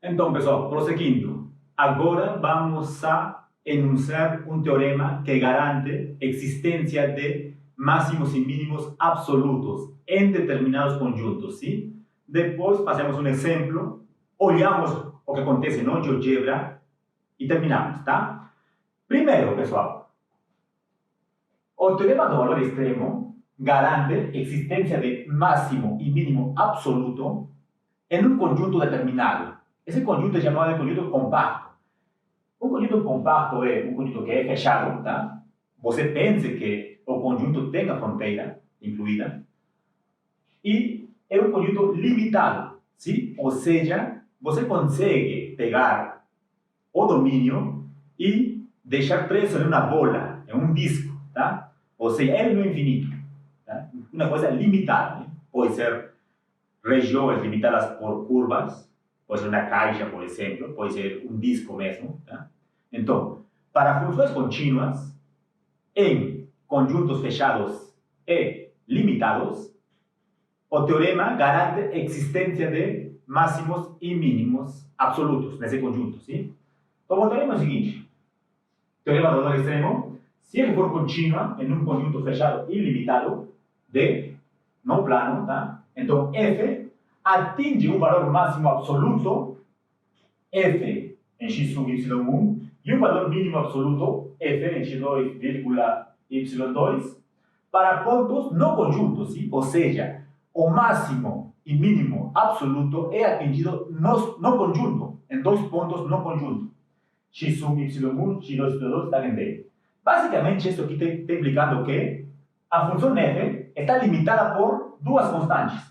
Então, pessoal, prosseguindo. Agora vamos a enunciar um teorema que garante a existência de máximos e mínimos absolutos em determinados conjuntos, sim? Depois fazemos um exemplo, olhamos o que acontece no GeoGebra e terminamos, tá? Primeiro, pessoal, o teorema do valor extremo garante a existência de máximo e mínimo absoluto em um conjunto determinado. Esse conjunto é chamado de conjunto compacto. Um conjunto compacto é um conjunto que é fechado, tá? Você pense que o conjunto tem a fronteira incluída. E é um conjunto limitado, sim? Ou seja, você consegue pegar o domínio e deixar preso em uma bola, em um disco, tá? Ou seja, ele não é infinito, tá? Uma coisa limitada, né? Pode ser regiões limitadas por curvas, pode ser uma caixa, por exemplo, pode ser um disco mesmo, tá? Então, para funções contínuas, em conjuntos fechados e limitados, o teorema garante a existência de máximos e mínimos absolutos nesse conjunto, sim? Então, o teorema é o seguinte: teorema do valor extremo, se ele for contínua em um conjunto fechado e limitado de no plano, tá? Então, f atinge um valor máximo absoluto, f em x sub y1, e um valor mínimo absoluto, f em x2, y2, para pontos no conjunto, sim? Ou seja, o máximo e mínimo absoluto é atingido no conjunto, em dois pontos no conjunto. x sub y1, x2, y2 está em D. Basicamente, isso aqui está implicando que a função f está limitada por duas constantes.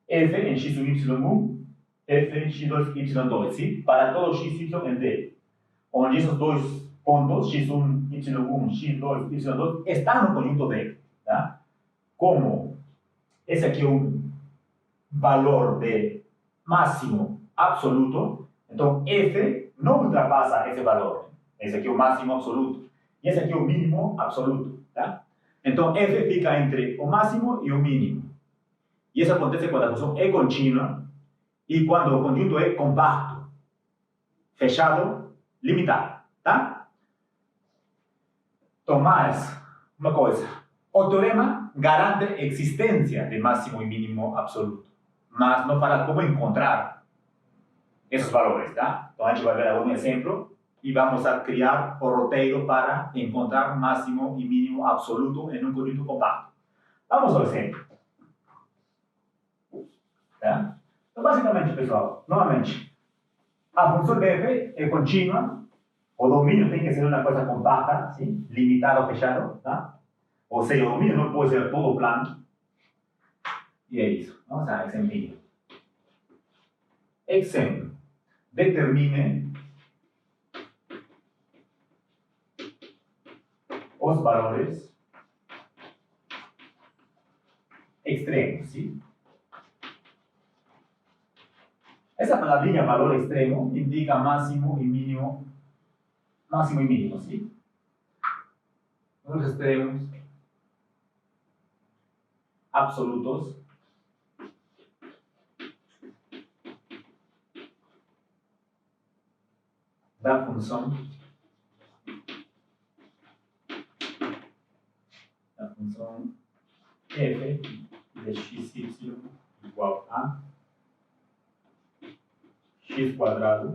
F em x sub y1, f em x2, y2, sim? Para todo x, y em D. Onde esses dois pontos, x1, y1, x2, y2, estão no conjunto D. Tá? Como esse aqui é um valor de máximo absoluto, então f não ultrapassa esse valor. Esse aqui é o máximo absoluto. E esse aqui é o mínimo absoluto. Tá? Então f fica entre o máximo e o mínimo. E isso acontece quando a função é contínua e quando o conjunto é compacto, fechado, limitado. Tá? Então, mais uma coisa. O teorema garante a existência de máximo e mínimo absoluto, mas não fala como encontrar esses valores, tá? Então, a gente vai ver agora um exemplo e vamos a criar o roteiro para encontrar máximo e mínimo absoluto em um conjunto compacto. Vamos ao exemplo. Tá? Então, basicamente, pessoal, novamente, a função de f é contínua, o domínio tem que ser uma coisa compacta, sim? Limitado ou fechado, tá? Ou seja, o domínio não pode ser todo plano. E é isso. Vamos a exemplo. Exemplo. Determine os valores extremos, sim? Essa palavrinha valor extremo indica máximo e mínimo, sim? Os extremos absolutos da função f de xy igual a x quadrado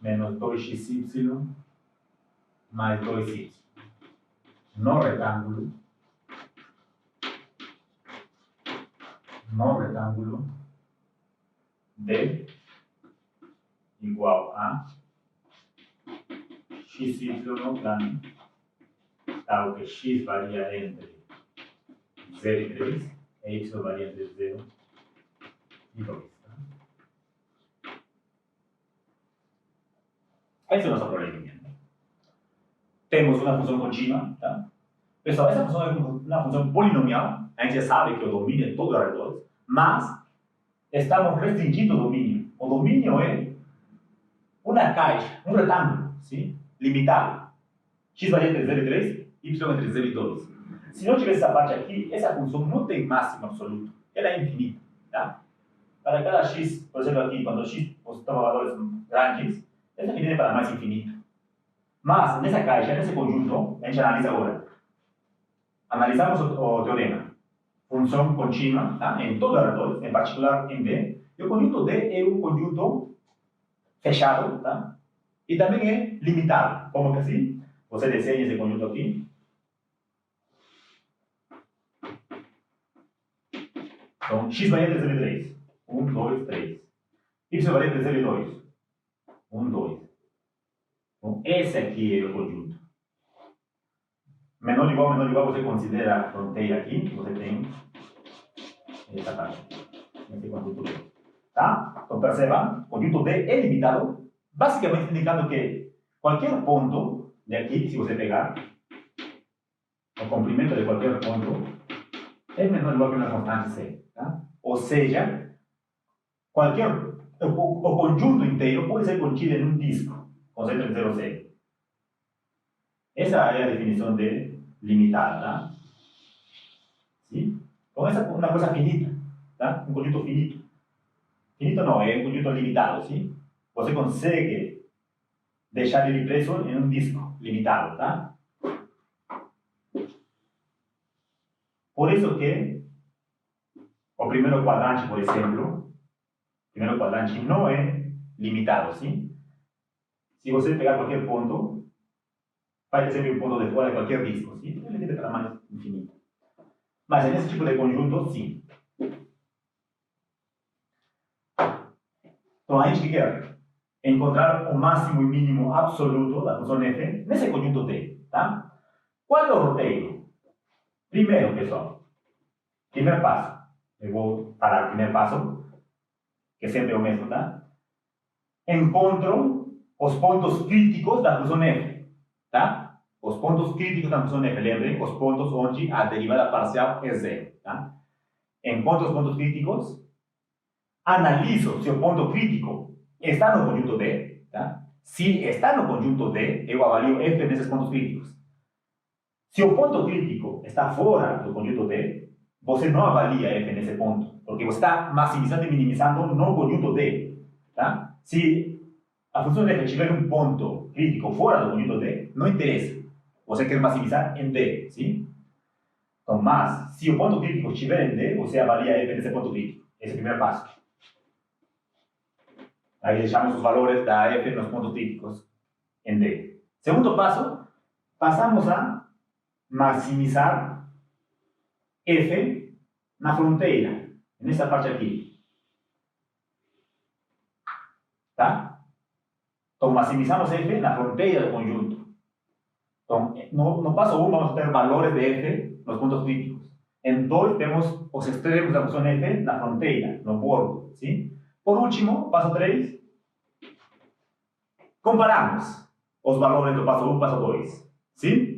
menos 2xy mais 2y. No retângulo D igual a xy no plano, tal que x varia entre 0 e 3, e y varia entre 0 e 2. Tá? Esse é o nosso probleminha. Temos uma função contínua. Tá? Pessoal, essa função é uma função polinomial. A gente já sabe que o domínio é todo ao redor, mas estamos restringindo o domínio. O domínio é uma caixa, um retângulo, sim? Limitado. X varia entre 0 e 3, y entre 0 e 2. Se não tivesse essa parte aqui, essa função não tem máximo absoluto, ela é infinita, tá? Para cada x, por exemplo aqui, quando x toma valores grandes, essa aqui é para mais infinito. Mas, nessa caixa, nesse conjunto, a gente analisa agora. Analisamos o teorema. Função contínua, tá? Em todos os ratores, em particular em D. E o conjunto D é um conjunto fechado, tá? E também é limitado. Como que assim? Você desenha esse conjunto aqui. Então, x varia entre 0 e 3. 1, 2, 3. Y varia entre 0 e 2. 1, 2. Então, esse aqui é o conjunto. Menor ou igual, você considera a fronteira aqui, que você tem essa parte. Esse conjunto D. Tá? Então, perceba, o conjunto D é limitado, basicamente indicando que qualquer ponto de aqui, se você pegar, o comprimento de qualquer ponto é menor ou igual que uma constante C. Tá? Ou seja, o conjunto inteiro pode ser contido em um disco, com centro em 0, C. Essa é a definição de limitada. Tá? Sim? Então, essa é uma coisa finita. Tá? Um conjunto finito. Finito não, é um conjunto limitado. Sim? Você consegue deixar ele preso em um disco limitado. Tá? Por isso que o primeiro quadrante, por exemplo, o primeiro quadrante não é limitado. Sim? Se você pegar qualquer ponto, vai ter sempre um ponto de fora de qualquer disco. Sim? Ele tem tamanho infinito. Mas nesse tipo de conjunto, sim. Então, a gente quer encontrar o máximo e mínimo absoluto da função f nesse conjunto T. Tá? Qual é o roteiro? Primeiro, pessoal, primeiro passo. Eu vou falar o primeiro passo, que sempre é o mesmo, tá? Encontro os pontos críticos da função f. Tá? Os pontos críticos da função f, lembrem, os pontos onde a derivada parcial é zero. Tá? Encontro os pontos críticos, analiso se o ponto crítico está no conjunto D. Tá? Se está no conjunto D, eu avalio f nesses pontos críticos. Se o ponto crítico está fora do conjunto D, você não avalia f nesse ponto, porque você está maximizando e minimizando no conjunto D. Tá? Se a função f tiver um ponto crítico fora do conjunto D, não interessa. Você quer maximizar em D. Sim? Então, mas, se o ponto crítico estiver em D, você avalia f nesse ponto crítico. Esse é o primeiro passo. Aí deixamos os valores da f nos pontos críticos em D. Segundo passo, passamos a maximizar f na fronteira, nessa parte aqui. Tá? Então, maximizamos f na fronteira do conjunto. Então, no passo 1, vamos ter valores de f nos pontos críticos. Em 2, temos os extremos da função f na fronteira, no bordo. Sim? Por último, passo 3, comparamos os valores do passo 1 e passo 2. Sim?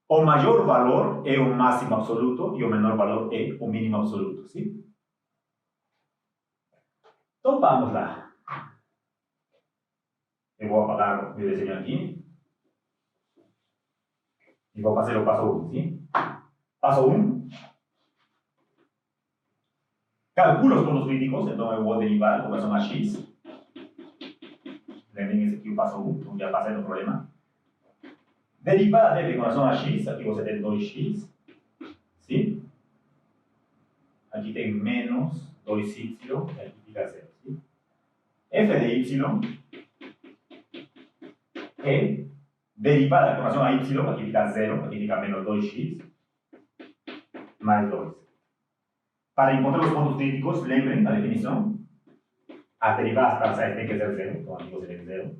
O maior valor é o máximo absoluto e o menor valor é o mínimo absoluto. Sim? Então vamos lá. Eu vou apagar o meu desenho aqui. E vou fazer o passo 1. Sim? Passo 1. Calculo os pontos críticos, então eu vou derivar com relação a x. Lembrem esse aqui o passo 1, então já passei no problema. Derivada dele com relação a x, aqui você tem 2x. Sim? Aqui tem menos 2y, e aqui fica 0. Sim? F de y é derivada com relação a y, aqui fica 0, aqui fica menos 2x, mais 2. Para encontrar os pontos críticos, lembrem da definição. As derivadas parciais têm que ser 0, então aqui você tem 0.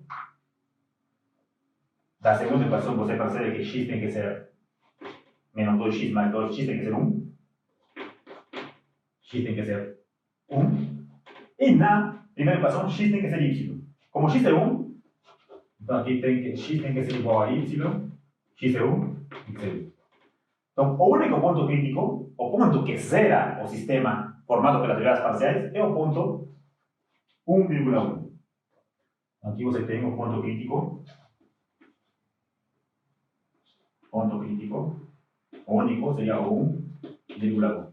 Da segunda equação, você percebe que x tem que ser menos 2x mais 2x tem que ser 1. X tem que ser 1. E na primeira equação, x tem que ser y. Como x é 1, então aqui tem que, x tem que ser igual a y, x é 1, tem que ser 1. Então, o único ponto crítico, o ponto que zera o sistema formado pelas derivadas parciais, é o ponto 1,1. Aqui você tem o ponto crítico. Ponto crítico. O único sería 1,1.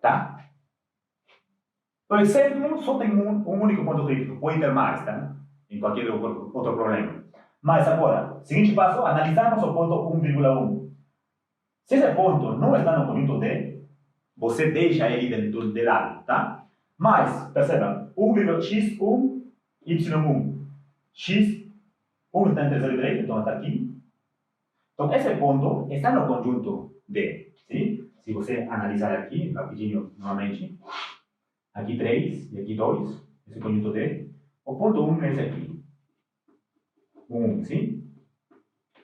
¿Tá? Por exemplo, só tem um único ponto crítico. Pode ter mais, tá? Em qualquer outro problema. Mas agora, seguinte passo, analisamos o ponto 1,1. Se esse ponto não está no conjunto D, você deixa ele de lado, tá? Mas, perceba, 1,x1, y1. x1 está entre 0 e 3, então está aqui. Então, esse ponto está no conjunto D, sim? Se você analisar aqui, rapidinho, novamente, aqui 3 e aqui 2, esse conjunto D, o ponto 1 é esse aqui. 1, sim?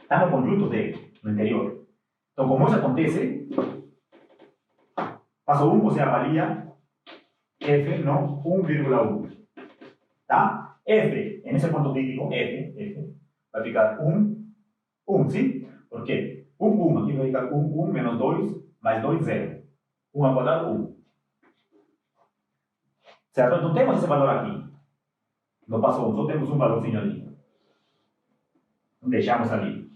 Está no conjunto D, no interior. Então, como isso acontece, passo 1, você avalia F no 1,1. Tá? F, nesse ponto crítico, F, vai ficar 1, sim? Por quê? 1, aqui vai ficar 1, menos 2, mais 2, 0. 1 ao quadrado, 1. Certo? Então, temos esse valor aqui. No passo 1, só temos um valorzinho ali. Deixamos ali.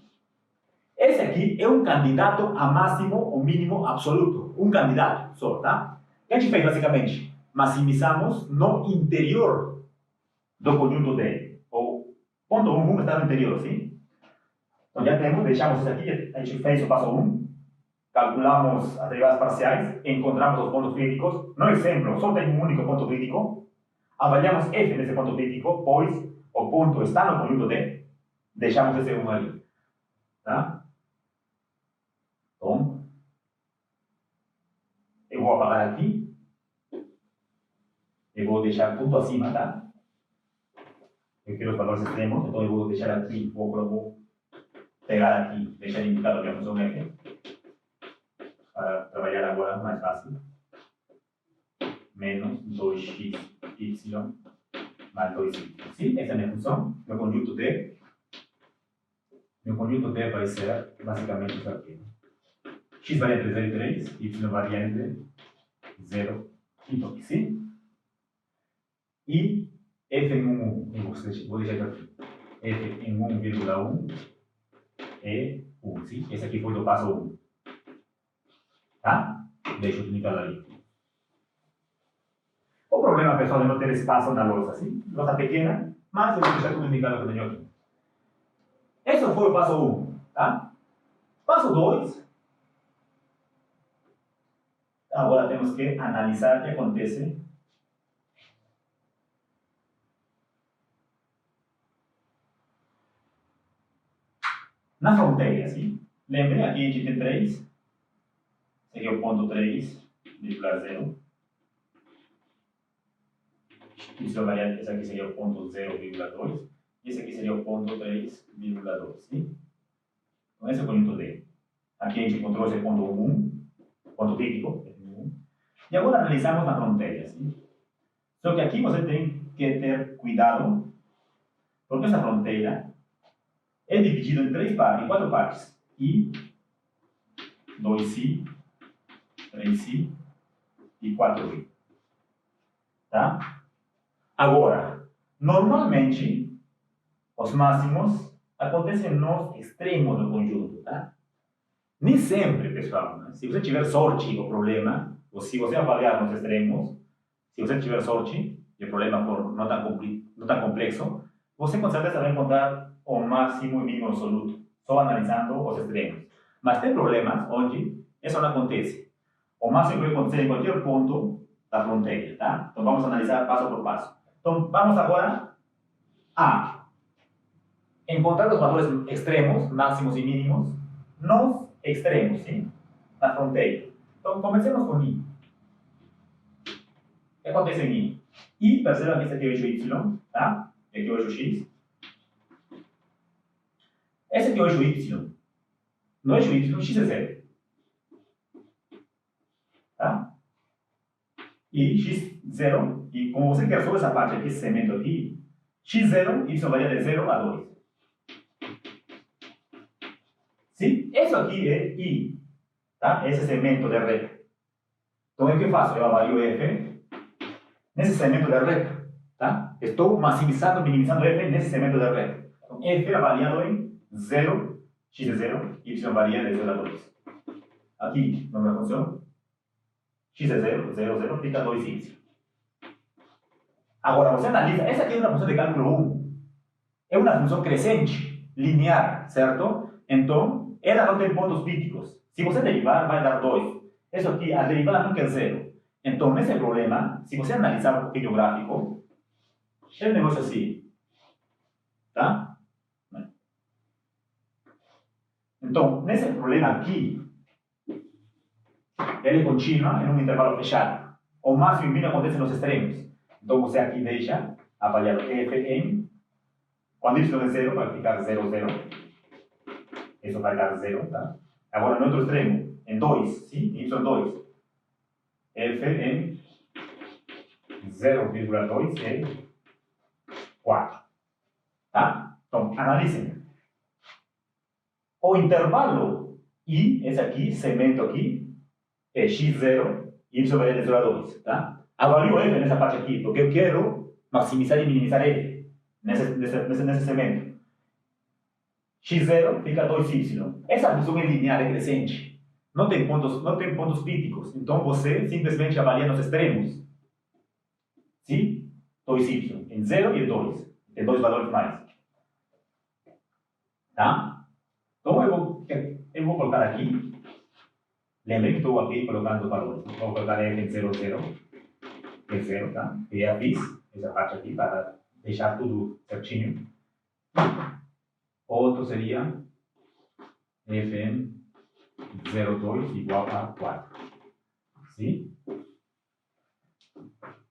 Esse aqui é um candidato a máximo ou mínimo absoluto. Um candidato só, tá? O que a gente fez, basicamente? Maximizamos no interior do conjunto D. O ponto 1 está no interior, sim? Então, já temos, deixamos isso aqui, a gente fez o passo 1, calculamos as derivadas parciais, encontramos os pontos críticos. No exemplo, só tem um único ponto crítico. Avaliamos F nesse ponto crítico, pois o ponto está no conjunto D. Deixamos esse 1 ali. Tá? Então, eu vou apagar aqui. Eu vou deixar tudo acima, tá? Eu quero os valores extremos, então eu vou deixar aqui, vou pegar aqui, deixar indicado aqui a função F, para trabalhar agora mais fácil. Menos 2xy mais 2y. Sim, essa é a minha função. Meu conjunto D. Meu conjunto D vai ser basicamente isso aqui. X varia entre 0 e 3, y varia entre 0 e 2. Sim? E F em 1, vou deixar aqui. F em 1,1 é 1. Sim? Esse aqui foi do passo 1. Tá? Deixa eu indicado ali. O problema, pessoal, é não ter espaço na louça, assim. Louça pequena, mas eu vou deixar tudo indicado que eu tenho aqui. Esse foi o passo 1, tá? Passo 2. Agora temos que analisar o que acontece na fronteira, sim? Lembrem, aqui a gente tem 3. Seria o ponto 3,0. Isso variante, esse aqui seria o ponto 0,2. E esse aqui seria o ponto 3,2. Sim? Então, esse é o conjunto D. Aqui a gente encontrou esse ponto 1, ponto crítico. E agora analisamos na fronteira. Sim? Só que aqui você tem que ter cuidado, porque essa fronteira é dividida em 4 partes. I, 2i, 3i e 4i. Tá? Agora, normalmente, os máximos acontecem nos extremos do conjunto, tá? Nem sempre, pessoal. Né? Se você tiver sorte do problema, ou se você avaliar nos extremos, se você tiver sorte e o problema for não tão complexo, você com certeza vai encontrar o máximo e mínimo absoluto, só analisando os extremos. Mas tem problemas onde isso não acontece. O máximo vai acontecer em qualquer ponto da fronteira, tá? Então vamos analisar passo por passo. Então vamos agora a encontrar os valores extremos, máximos e mínimos, nos extremos, sim? Na fronteira. Então comecemos com I. O que acontece em I? I, perceba que esse aqui é o eixo Y, tá? E aqui é o eixo X. Esse aqui é o eixo Y. No eixo Y, X é 0. Tá? E X0, e como você quer só essa parte aqui, esse segmento aqui, X0, Y varia de 0 a 2. Sim? Isso aqui é I. Tá? Esse segmento de reta. Então, o que eu faço? Eu avalio F nesse segmento de reta. Tá? Estou maximizando, minimizando F nesse segmento de reta. Então, F avaliado em 0, X é 0, Y varia de 0 a 2. aqui, na minha função, x é 0, 0, 0, fica 2y. Agora, você analisa, essa aqui é uma função de cálculo 1. É uma função crescente, linear, certo? Então, ela não tem pontos críticos. Se você derivar, vai dar 2. Isso aqui, a derivada nunca é 0. Então, nesse problema, se você analisar um pouquinho o gráfico, é um negócio assim. Tá? Então, nesse problema aqui, ele continua em um intervalo fechado. O máximo e o mínimo acontece nos extremos. Então, você aqui deixa avaliado Fn. Quando y é 0, vai ficar 0, 0. Isso vai dar 0, tá? Agora, no outro extremo, em 2, sim? Y2. Fn 0,2 é 4. Tá? Então, analisem. O intervalo I, esse aqui, segmento aqui, é x0, y vai de 0 a 2, tá? Avalio f nessa parte aqui, porque eu quero maximizar e minimizar f nesse segmento. x0 fica 2y. Essa função é linear, é crescente. Não tem pontos críticos. Então, você simplesmente avalia nos extremos. Sim? 2y, em 0 e em 2. Tem dois valores mais. Tá? Então, eu vou colocar aqui. Lembrem que estou aqui colocando os valores. Vou colocar f em 0, 0. É 0, tá? E já fiz essa parte aqui para deixar tudo certinho. Outro seria Fn 0,2 igual a 4. Sim?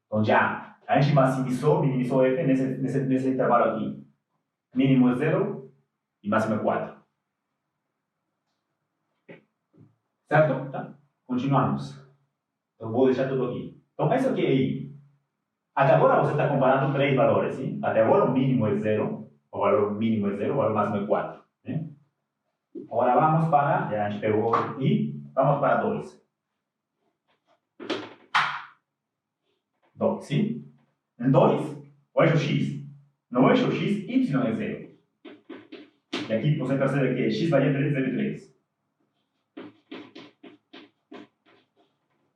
Então, já a gente maximizou, minimizou f nesse intervalo aqui. Mínimo é 0 e máximo é 4. Certo? Tá? Continuamos. Eu vou deixar tudo aqui. Então, isso aqui é I. Até agora você está comparando três valores. Sim? Até agora o mínimo é 0, o valor mínimo é 0, o valor máximo é 4. Né? Agora vamos para, já a gente pegou I, vamos para 2. 2, sim? Em 2, o eixo x. No eixo x, y é 0. E aqui você percebe que x vai entre 0 e 3.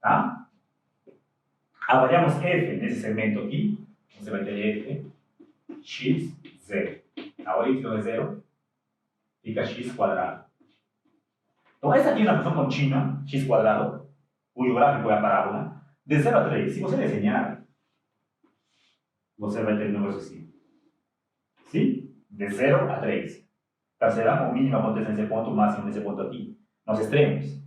Tá? Avaliamos f nesse segmento aqui. Você vai ter f, x, 0. Agora y é 0, fica x quadrado. Então, essa aqui é uma função contínua, x quadrado, cujo gráfico é a parábola, de 0 a 3. Se você desenhar, você vai ter um negócio assim. Sim? De 0 a 3. Perceba, o mínimo acontece nesse ponto, o máximo nesse ponto aqui, nos extremos.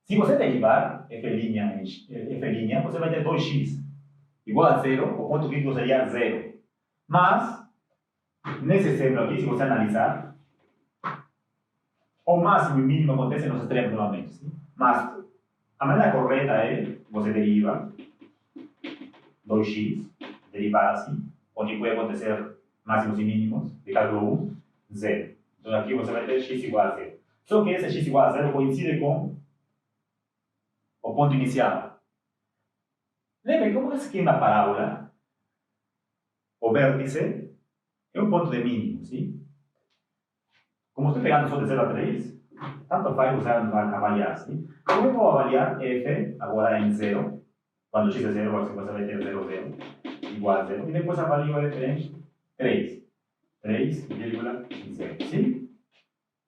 Se você derivar f', você vai ter 2x igual a 0, o ponto crítico seria 0. Mas, nesse exemplo aqui, se você analisar, o máximo e o mínimo acontecem nos extremos novamente. Sim? Mas, a maneira correta é, você deriva 2x, derivar assim, onde pode acontecer máximos e mínimos, de cálculo 1, 0. Então aqui você vai ter x igual a 0. Só que esse x igual a 0 coincide com o ponto inicial. Lembrem como esse aqui na parábola, o vértice é um ponto de mínimo, sim? Como estou pegando só de 0 a 3, tanto faz usar avaliar, sim? Então eu vou avaliar f agora em 0, quando x é 0, você vai ter 0, 0, igual a 0, e depois avalio f em 3, 3,0, sim?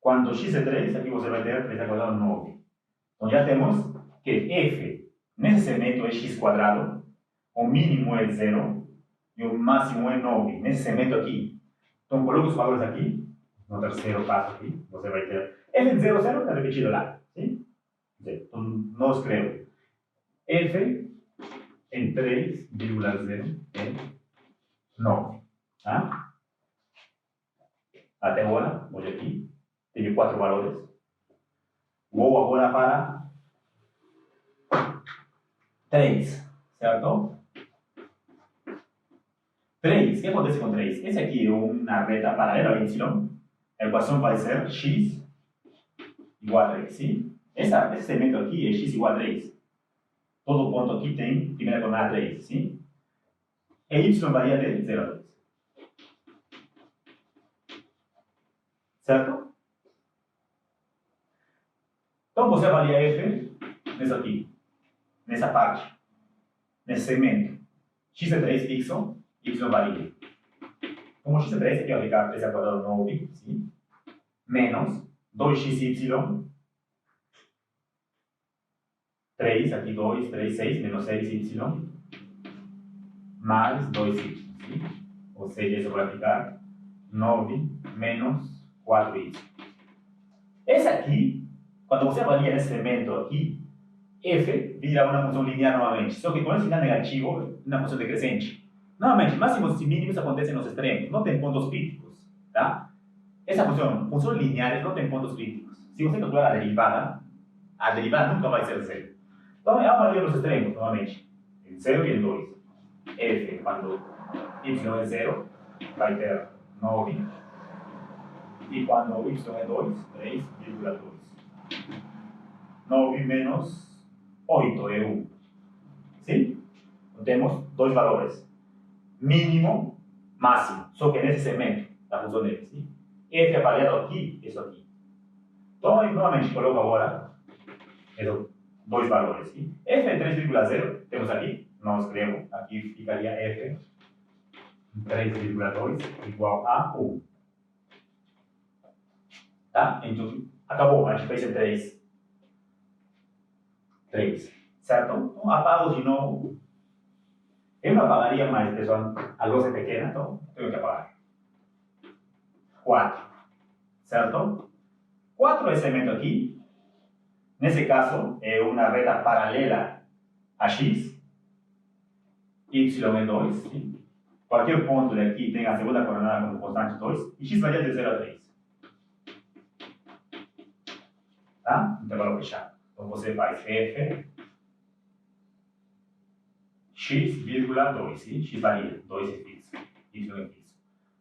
Quando x é 3, aqui você vai ter 3 ao quadrado 9. Então já temos que f nesse segmento é x quadrado, o mínimo é 0 e o máximo é 9, nesse segmento aqui. Então coloque os valores aqui, no terceiro passo aqui, você vai ter f de 0, 0 está repetido lá, sim? Então não escrevo. f em 3,0 é 9, tá? Até agora, olha aqui, tenho 4 valores. Vou agora para 3, certo? 3, o que acontece com 3? Esse aqui é uma reta paralela a y. A equação vai ser x igual a 3, sim? Esse segmento aqui é x igual a 3. Todo ponto aqui tem primeira coordenada 3, sim? E y varia de 0 a 2. Certo? Então, você avalia f nessa aqui, nessa parte, nesse segmento. X é 3 fixo, y varia. Como x é 3, aqui vai ficar 3 ao quadrado 9, sim? Menos 2xy, 3, aqui 2, 3, 6, menos 6y, mais 2y, sim? Ou seja, isso vai ficar 9 menos 4y. Esse aqui, quando você avalia nesse elemento aqui, f vira uma função linear novamente, só que com esse sinal negativo, uma função decrescente. Normalmente, máximos e mínimos acontecem nos extremos, não tem pontos críticos, tá? Essa função lineares não tem pontos críticos. Se você calcular a derivada nunca vai ser zero. Então, eu avalio nos extremos, novamente, em 0 e em 2. F, quando y é 0, vai ter 9. E quando y é 2, 3,2. 9 menos 8 é 1. Sim? Então, temos dois valores. Mínimo, máximo. Só que nesse segmento da função dele. Sim? F avaliado aqui, isso aqui. Então, eu novamente coloco agora esses dois valores. Sim? F é 3,0, temos aqui. Não escrevo. Aqui ficaria F 3,2 igual a 1. Tá? Então, acabou. A gente fez em 3. Certo? Então, apago de novo. Eu não apagaria mais, pessoal. A luz é pequena, então tenho que apagar. 4. Certo? 4 é esse elemento aqui. Nesse caso, é uma reta paralela a x. Y é 2. Sim? Qualquer ponto daqui tem a segunda coordenada como constante 2. E x varia de 0 a 3. Tá? Intervalo fechado. Então você faz f x,2, sim? X varia, 2 é fixo, y é fixo.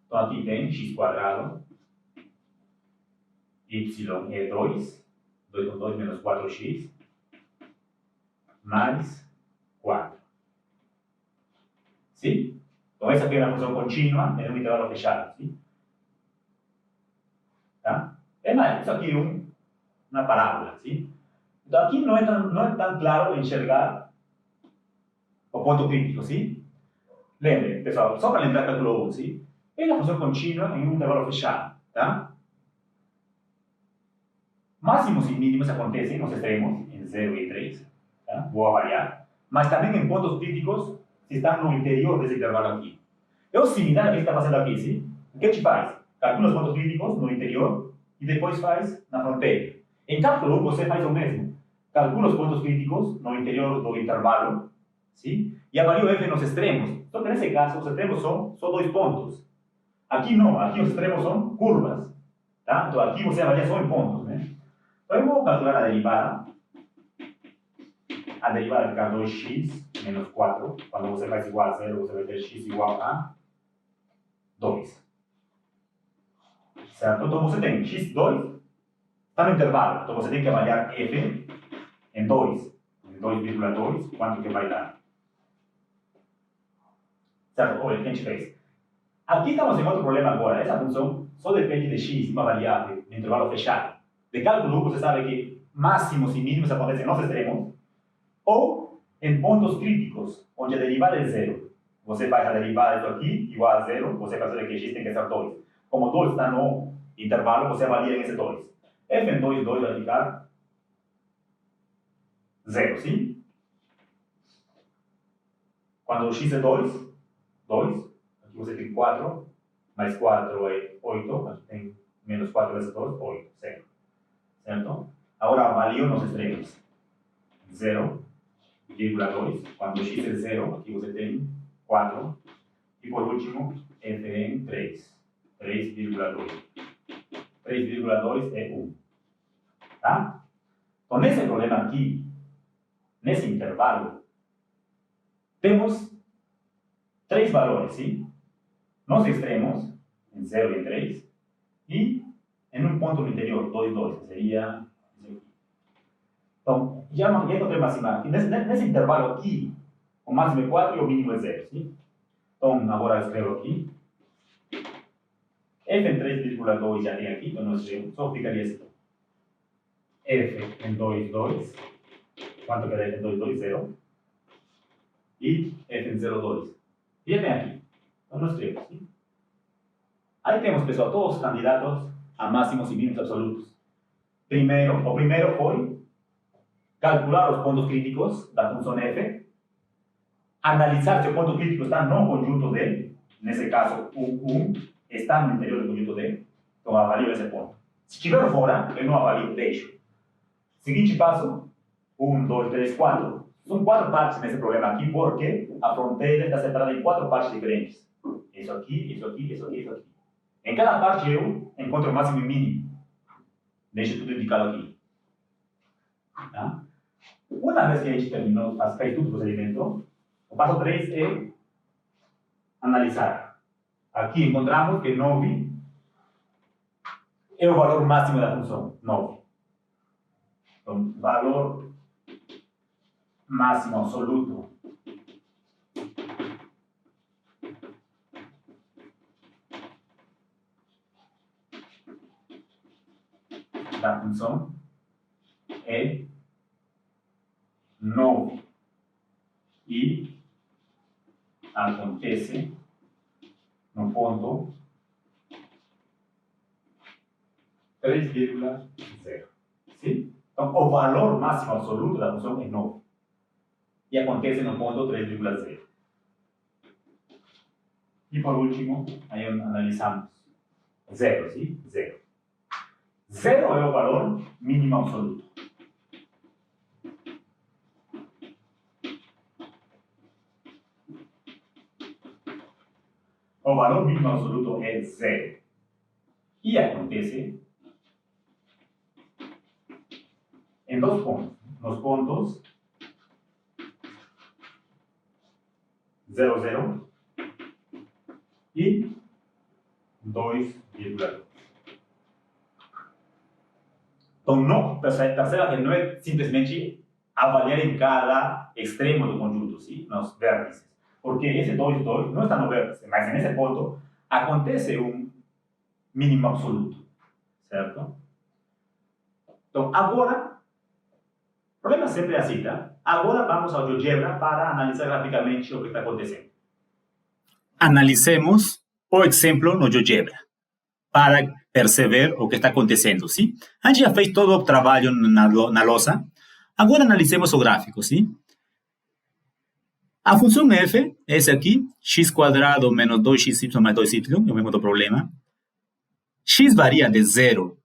Então aqui tem x quadrado, y é 2, 2 com 2 menos 4x, mais 4. Sim? Então essa aqui é uma função contínua em um intervalo fechado, sim? Tá? É mais, isso aqui é uma parábola, sim? Então aqui não é tão claro enxergar o ponto crítico, sim? Lembre, pessoal, só para lembrar cálculo 1, sim? É uma função contínua em um intervalo fechado, tá? Máximos e mínimos acontecem nos extremos, em 0 e 3, tá? Vou avaliar. Mas também em pontos críticos, se estão no interior desse intervalo aqui. É o similar ao que está fazendo aqui, sim? O que a gente faz? Calcula os pontos críticos no interior e depois faz na fronteira. Em cálculo 1, você faz o mesmo. Calcula os pontos críticos no interior do intervalo, sim? E avalia o f nos extremos. Só que nesse caso, os extremos são só 2 pontos. Aqui não, aqui os extremos são curvas. Tá? Então aqui você avalia só em pontos, né? Então eu vou calcular a derivada. A derivada vai ficar 2x menos 4. Quando você faz igual a 0, você vai ter x igual a 2. Certo? Então você tem x2, está no intervalo. Então você tem que avaliar f em 2. Em 2,2, quanto que vai dar? Certo? Olha o que a gente fez. Aqui estamos em outro problema agora. Essa função só depende de x, uma variável, no intervalo fechado. De cálculo, você sabe que máximos e mínimos acontecem nos extremos ou em pontos críticos, onde a derivada é 0. Você faz a derivada disso aqui igual a 0, você vai saber que x tem que ser 2. Como 2 está no intervalo, você avalia esse 2. F em 2 vai ficar 0, sim? Quando o x é 2, aqui você tem 4, mais 4 é 8, aqui tem menos 4 vezes 2, 8, 0. Certo? Agora avalio nos extremos. 0,2, quando x é 0, aqui você tem 4. E por último, f em 3, 3,2. 3,2 é 1. Tá? Então, nesse problema aqui, nesse intervalo, temos 3 valores, sim? Nos extremos, em 0 e em 3, e em um ponto no interior, 2, 2, que seria isso aqui. Então, já encontrei máxima aqui. Nesse intervalo aqui, o máximo é 4 e o mínimo é 0, sim? Então, agora eu escrevo aqui. F em 3,2 já tem aqui, então não escrevo, só ficaria assim. f en 2, 2. ¿Cuánto queda f en 2, 2? 0. Y f en 0, 2. Fíjense aquí. No lo escribo, ¿sí? Ahí tenemos, pessoal, todos los candidatos a máximos y mínimos absolutos. Primero fue calcular los puntos críticos de la función f, analizar si el punto crítico está no conjunto D, en ese caso, está no interior del conjunto D, então avalio esse ponto. Se estiver fora, eu não avalio, deixo. Seguinte passo, 1, 2, 3, 4. São 4 partes nesse problema aqui, porque a fronteira está separada em 4 partes diferentes. Isso aqui, isso aqui, isso aqui, isso aqui. Em cada parte eu encontro o máximo e mínimo. Deixo tudo indicado aqui. Tá? Uma vez que a gente terminou, fez tudo o procedimento, o passo 3 é analisar. Aqui encontramos que 9 é o valor máximo da função, 9. Então, valor máximo absoluto da função é 9 e acontece no ponto 3,0. Sim? Então, o valor máximo absoluto da função é 9 e acontece no ponto 3,0. E por último, aí analisamos 0, sim? 0. 0 é o valor mínimo absoluto. O valor mínimo absoluto é 0. E acontece em 2 pontos. Nos pontos 0, 0 e 2,2. Então, não, perceba que não é simplesmente avaliar em cada extremo do conjunto, sim? Nos vértices. Porque esse 2, 2 não está no vértice, mas nesse ponto acontece um mínimo absoluto, certo? Então, agora, o problema sempre é assim, tá? Agora vamos ao GeoGebra para analisar graficamente o que está acontecendo. Analicemos o exemplo no GeoGebra para perceber o que está acontecendo, sim? A gente já fez todo o trabalho na lousa. Agora analicemos o gráfico, sim? A função f, essa aqui, x² menos 2xy mais 2y, é o mesmo do problema. X varia de 0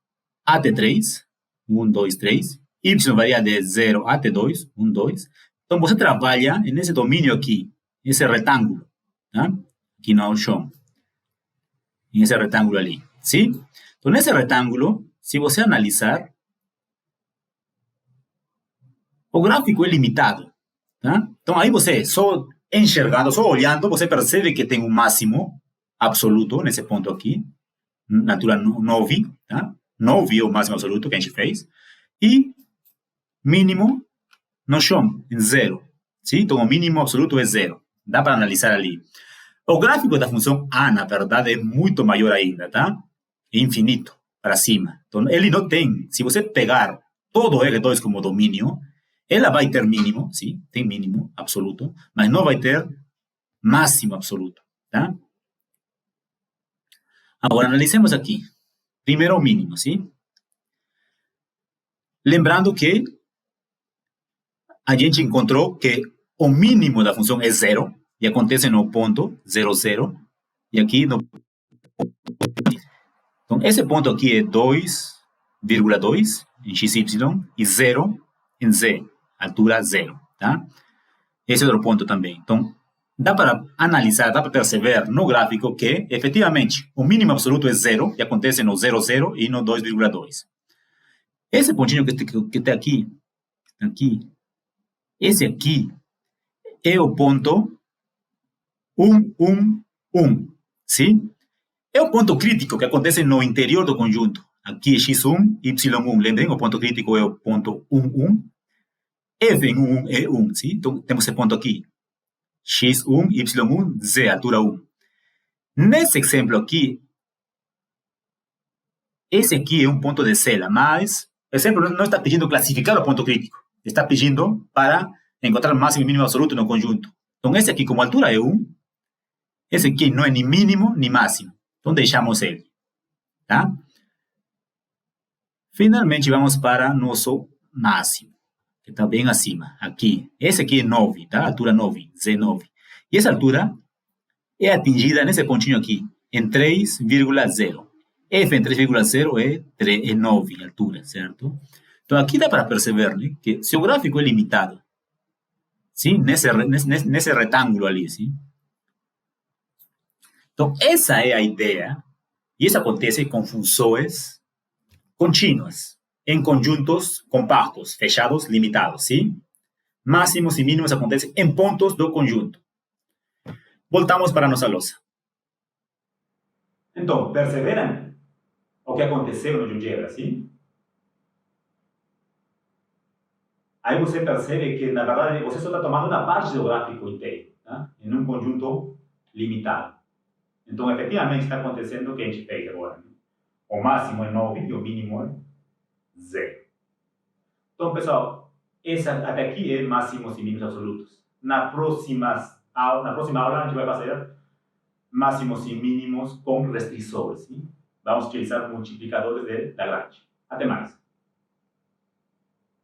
até 3, 1, 2, 3. Y varia de 0 até 2, 1, 2. Então, você trabalha nesse domínio aqui, esse retângulo, tá? Aqui no chão. Nesse retângulo ali, sim? Então, nesse retângulo, se você analisar, o gráfico é limitado. Tá? Então, aí você, só enxergando, só olhando, você percebe que tem um máximo absoluto nesse ponto aqui, na altura 9, tá? 9 é o máximo absoluto que a gente fez, e mínimo no chão, em 0. Sim? Então, o mínimo absoluto é 0. Dá para analisar ali. O gráfico da função A, na verdade, é muito maior ainda, tá? É infinito, para cima. Então, ele não tem, se você pegar todo o R2 como domínio, ela vai ter mínimo, sim, tem mínimo absoluto, mas não vai ter máximo absoluto, tá? Agora, analicemos aqui. Primeiro o mínimo, sim? Lembrando que a gente encontrou que o mínimo da função é 0, e acontece no ponto 0, 0, e aqui no... Então, esse ponto aqui é 2,2 em xy e 0 em z, altura 0, tá? Esse é outro ponto também. Então, dá para analisar, dá para perceber no gráfico que, efetivamente, o mínimo absoluto é 0, e acontece no 0, 0 e no 2,2. Esse pontinho que está aqui, esse aqui é o ponto 1, 1, 1, sim? É o ponto crítico que acontece no interior do conjunto. Aqui é x1, y1. Lembrem, o ponto crítico é o ponto 1, 1. F em 1 é 1, sim? Então, temos esse ponto aqui. x1, y1, z, altura 1. Nesse exemplo aqui, esse aqui é um ponto de cela, mas exemplo, não está pedindo classificar o ponto crítico. Está pedindo para encontrar máximo e mínimo absoluto no conjunto. Então, esse aqui, como a altura é 1, esse aqui não é nem mínimo nem máximo. Então, deixamos ele. Tá? Finalmente, vamos para nosso máximo, que está bem acima. Aqui. Esse aqui é 9, tá? Altura 9, Z9. E essa altura é atingida nesse pontinho aqui, em 3,0. F em 3,0 é 9 em altura, certo? Então, aqui dá para perceber, né, que se o gráfico é limitado, sim, nesse retângulo ali, sim. Então, essa é a ideia, e isso acontece com funções contínuas, em conjuntos compactos, fechados, limitados, sim? Máximos e mínimos acontecem em pontos do conjunto. Voltamos para a nossa lousa. Então, perceberam o que aconteceu no GeoGebra, sim? Aí você percebe que, na verdade, você só está tomando uma parte do gráfico inteiro, tá? Em um conjunto limitado. Então, efetivamente, está acontecendo o que a gente fez agora. Né? O máximo é 9 e o mínimo é 0. Então, pessoal, até aqui é máximos e mínimos absolutos. Na próxima aula, a gente vai fazer máximos e mínimos com restrições. Sim? Vamos utilizar multiplicadores de Lagrange. Até mais.